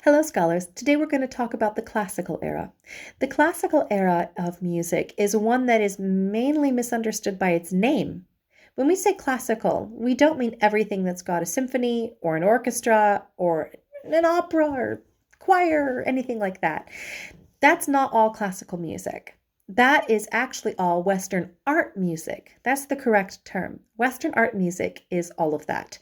Hello, scholars. Today we're going to talk about the classical era. The classical era of music is one that is mainly misunderstood by its name. When we say classical, we don't mean everything that's got a symphony or an orchestra or an opera or choir or anything like that. That's not all classical music. That is actually all Western art music. That's the correct term. Western art music is all of that.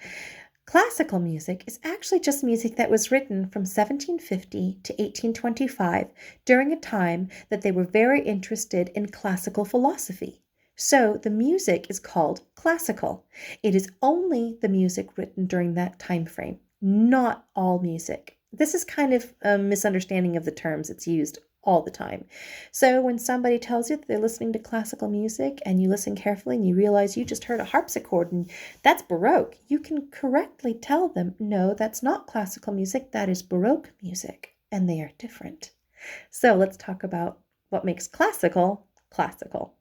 Classical music is actually just music that was written from 1750 to 1825 during a time that they were very interested in classical philosophy. So the music is called classical. It is only the music written during that time frame, not all music. This is kind of a misunderstanding of the terms. It's used all the time. So when somebody tells you that they're listening to classical music and you listen carefully and you realize you just heard a harpsichord and that's Baroque, you can correctly tell them, no, that's not classical music, that is Baroque music, and they are different. So let's talk about what makes classical classical.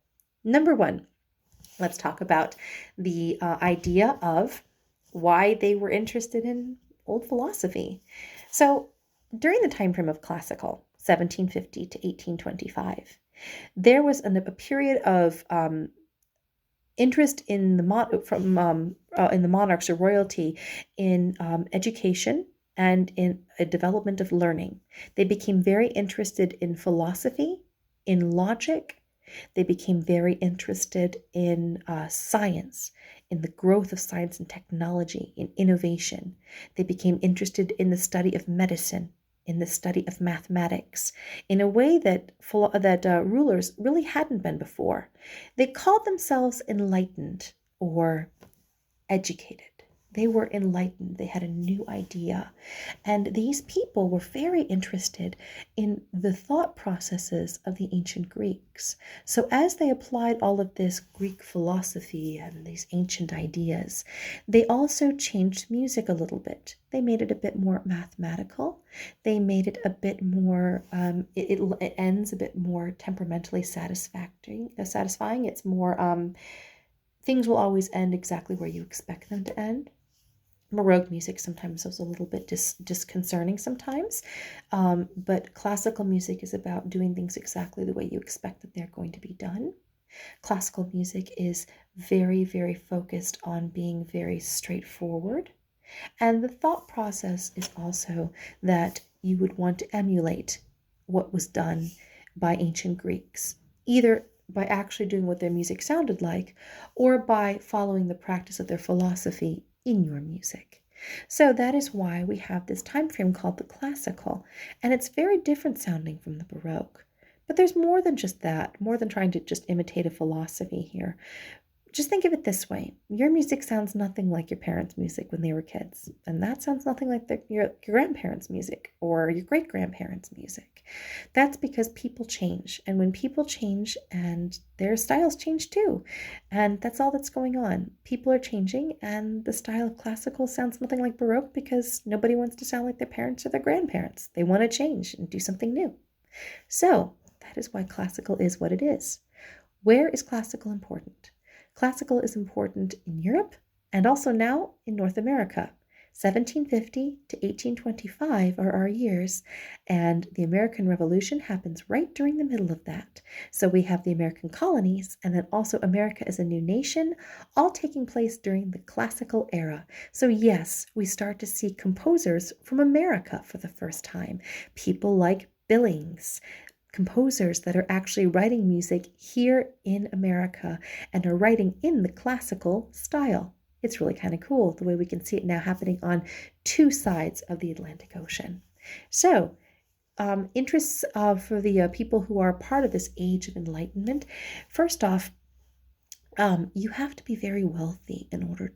Number one, let's talk about the idea of why they were interested in old philosophy. So during the time frame of classical, 1750 to 1825, there was a period of interest in the monarchs or royalty in education and in a development of learning. They became very interested in philosophy, in logic. They became very interested in science, in the growth of science and technology, in innovation. They became interested in the study of medicine, in the study of mathematics, in a way that rulers really hadn't been before. They called themselves enlightened or educated. They were enlightened. They had a new idea. And these people were very interested in the thought processes of the ancient Greeks. So as they applied all of this Greek philosophy and these ancient ideas, they also changed music a little bit. They made it a bit more mathematical. They made it a bit more, it ends a bit more temperamentally satisfying. It's more, things will always end exactly where you expect them to end. Baroque music sometimes is a little bit disconcerting sometimes, but classical music is about doing things exactly the way you expect that they're going to be done. Classical music is very, very focused on being very straightforward. And the thought process is also that you would want to emulate what was done by ancient Greeks, either by actually doing what their music sounded like or by following the practice of their philosophy in your music. So that is why we have this time frame called the classical, and it's very different sounding from the Baroque. But there's more than just that, more than trying to just imitate a philosophy here. Just think of it this way. Your music sounds nothing like your parents' music when they were kids, and that sounds nothing like your grandparents' music or your great-grandparents' music. That's because people change, and when people change, and their styles change too, and that's all that's going on. People are changing, and the style of classical sounds nothing like Baroque because nobody wants to sound like their parents or their grandparents. They want to change and do something new. So, that is why classical is what it is. Where is classical important? Classical is important in Europe and also now in North America. 1750 to 1825 are our years, and the American Revolution happens right during the middle of that. So we have the American colonies and then also America as a new nation, all taking place during the classical era. So yes, we start to see composers from America for the first time. People like Billings, composers that are actually writing music here in America and are writing in the classical style. It's really kind of cool the way we can see it now happening on two sides of the Atlantic Ocean. So, interests for the people who are part of this age of enlightenment. First off, you have to be very wealthy in order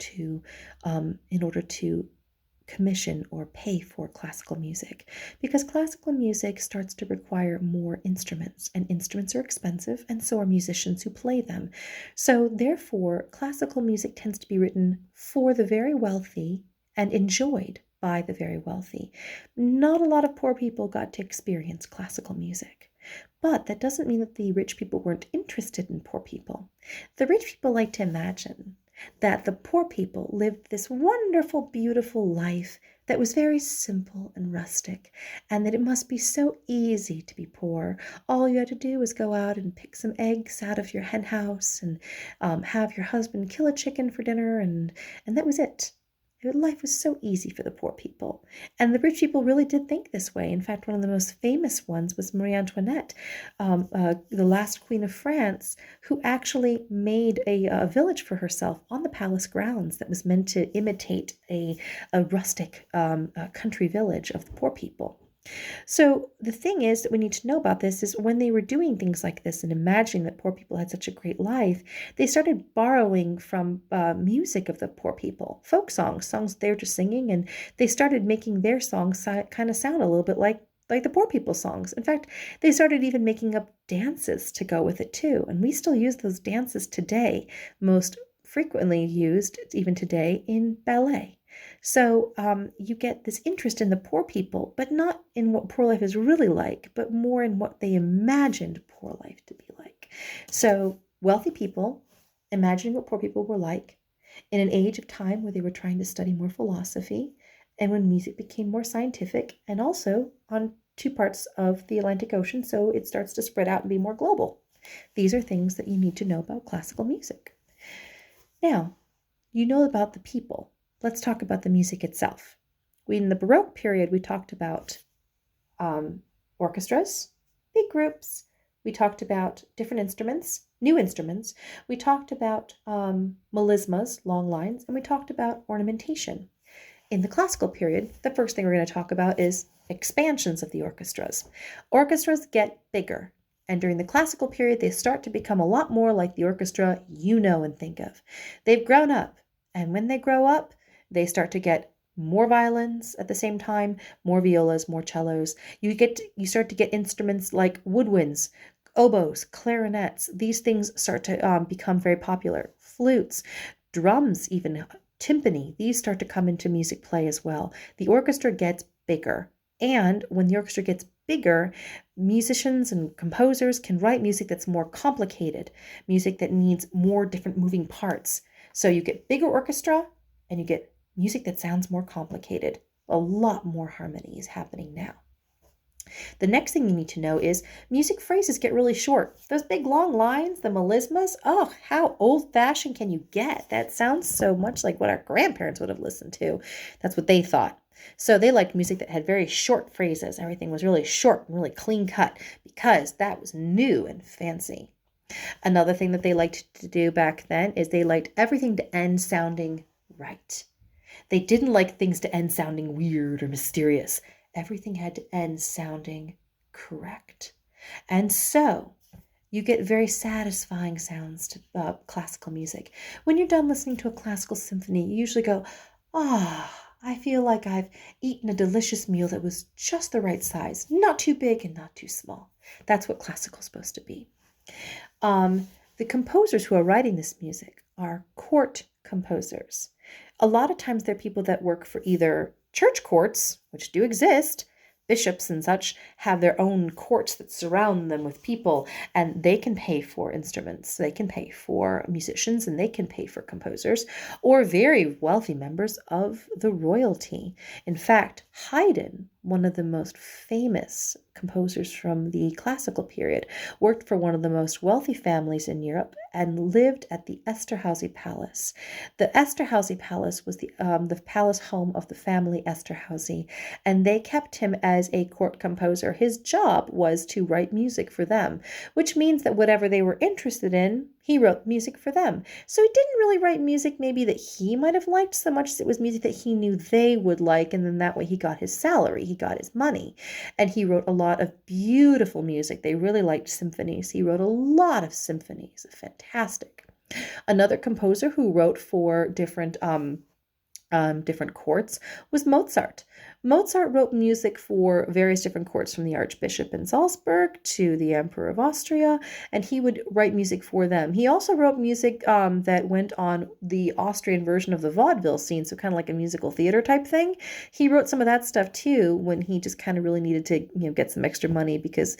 to commission or pay for classical music because classical music starts to require more instruments, and instruments are expensive, and so are musicians who play them. So therefore classical music tends to be written for the very wealthy and enjoyed by the very wealthy. Not a lot of poor people got to experience classical music, but that doesn't mean that the rich people weren't interested in poor people. The rich people like to imagine that the poor people lived this wonderful, beautiful life that was very simple and rustic, and that it must be so easy to be poor. All you had to do was go out and pick some eggs out of your hen house and have your husband kill a chicken for dinner, and that was it. Life was so easy for the poor people. And the rich people really did think this way. In fact, one of the most famous ones was Marie Antoinette, the last queen of France, who actually made a village for herself on the palace grounds that was meant to imitate a rustic country village of the poor people. So the thing is that we need to know about this is when they were doing things like this and imagining that poor people had such a great life, they started borrowing from music of the poor people, folk songs, songs they were just singing, and they started making their songs kind of sound a little bit like the poor people songs. In fact, they started even making up dances to go with it too, and we still use those dances today, most frequently used even today in ballet. So you get this interest in the poor people, but not in what poor life is really like, but more in what they imagined poor life to be like. So wealthy people imagining what poor people were like in an age of time where they were trying to study more philosophy and when music became more scientific and also on two parts of the Atlantic Ocean, so it starts to spread out and be more global. These are things that you need to know about classical music. Now, you know about the people. Let's talk about the music itself. In the Baroque period, we talked about orchestras, big groups. We talked about different instruments, new instruments. We talked about melismas, long lines, and we talked about ornamentation. In the classical period, the first thing we're going to talk about is expansions of the orchestras. Orchestras get bigger. And during the classical period, they start to become a lot more like the orchestra you know and think of. They've grown up. And when they grow up, they start to get more violins at the same time, more violas, more cellos. You start to get instruments like woodwinds, oboes, clarinets. These things start to become very popular. Flutes, drums, even timpani. These start to come into music play as well. The orchestra gets bigger. And when the orchestra gets bigger, musicians and composers can write music that's more complicated, music that needs more different moving parts. So you get bigger orchestra and you get music that sounds more complicated. A lot more harmony is happening now. The next thing you need to know is music phrases get really short. Those big long lines, the melismas, oh, how old-fashioned can you get? That sounds so much like what our grandparents would have listened to. That's what they thought. So they liked music that had very short phrases. Everything was really short and really clean cut because that was new and fancy. Another thing that they liked to do back then is they liked everything to end sounding right. They didn't like things to end sounding weird or mysterious. Everything had to end sounding correct. And so you get very satisfying sounds to classical music. When you're done listening to a classical symphony, you usually go, I feel like I've eaten a delicious meal that was just the right size, not too big and not too small. That's what classical's supposed to be. The composers who are writing this music are court composers. A lot of times they're people that work for either church courts, which do exist. Bishops and such have their own courts that surround them with people, and they can pay for instruments, they can pay for musicians, and they can pay for composers, or very wealthy members of the royalty. In fact, Haydn, one of the most famous composers from the classical period, worked for one of the most wealthy families in Europe and lived at the Esterhazy Palace. The Esterhazy Palace was the palace home of the family Esterhazy, and they kept him as a court composer. His job was to write music for them, which means that whatever they were interested in, he wrote music for them. So he didn't really write music maybe that he might have liked so much as it was music that he knew they would like, and then that way he got his salary, he got his money. And he wrote a lot of beautiful music. They really liked symphonies. He wrote a lot of symphonies. Fantastic. Another composer who wrote for different courts was Mozart. Mozart wrote music for various different courts, from the Archbishop in Salzburg to the Emperor of Austria, and he would write music for them. He also wrote music that went on the Austrian version of the vaudeville scene, so kind of like a musical theater type thing. He wrote some of that stuff too when he just kind of really needed to get some extra money, because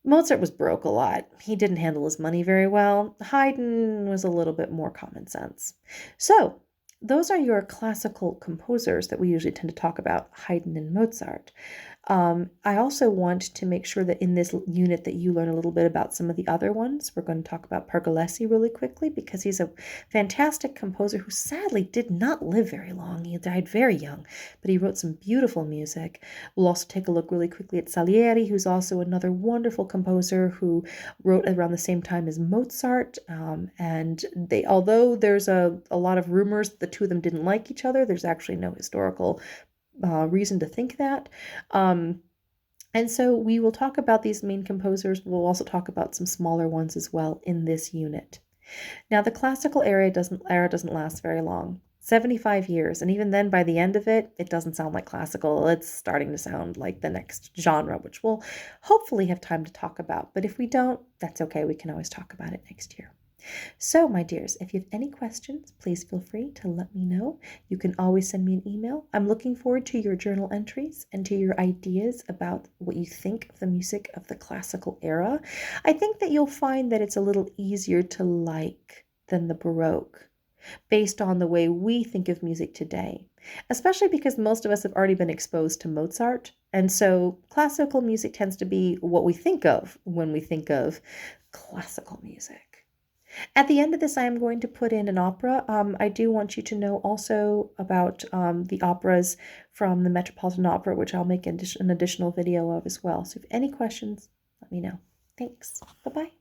Mozart was broke a lot. He didn't handle his money very well. Haydn was a little bit more common sense. So those are your classical composers that we usually tend to talk about, Haydn and Mozart. I also want to make sure that in this unit that you learn a little bit about some of the other ones. We're going to talk about Pergolesi really quickly because he's a fantastic composer who sadly did not live very long. He died very young, but he wrote some beautiful music. We'll also take a look really quickly at Salieri, who's also another wonderful composer who wrote around the same time as Mozart. And although there's a lot of rumors that the two of them didn't like each other, there's actually no historical reason to think that. And so we will talk about these main composers. We'll also talk about some smaller ones as well in this unit. Now, the classical era doesn't last very long. 75 years, and even then, by the end of it, it doesn't sound like classical. It's starting to sound like the next genre, which we'll hopefully have time to talk about. But if we don't, that's okay. We can always talk about it next year. So, my dears, if you have any questions, please feel free to let me know. You can always send me an email. I'm looking forward to your journal entries and to your ideas about what you think of the music of the classical era. I think that you'll find that it's a little easier to like than the Baroque, based on the way we think of music today, especially because most of us have already been exposed to Mozart. And so classical music tends to be what we think of when we think of classical music. At the end of this, I am going to put in an opera. I do want you to know also about the operas from the Metropolitan Opera, which I'll make an additional video of as well. So if any questions, let me know. Thanks. Bye-bye.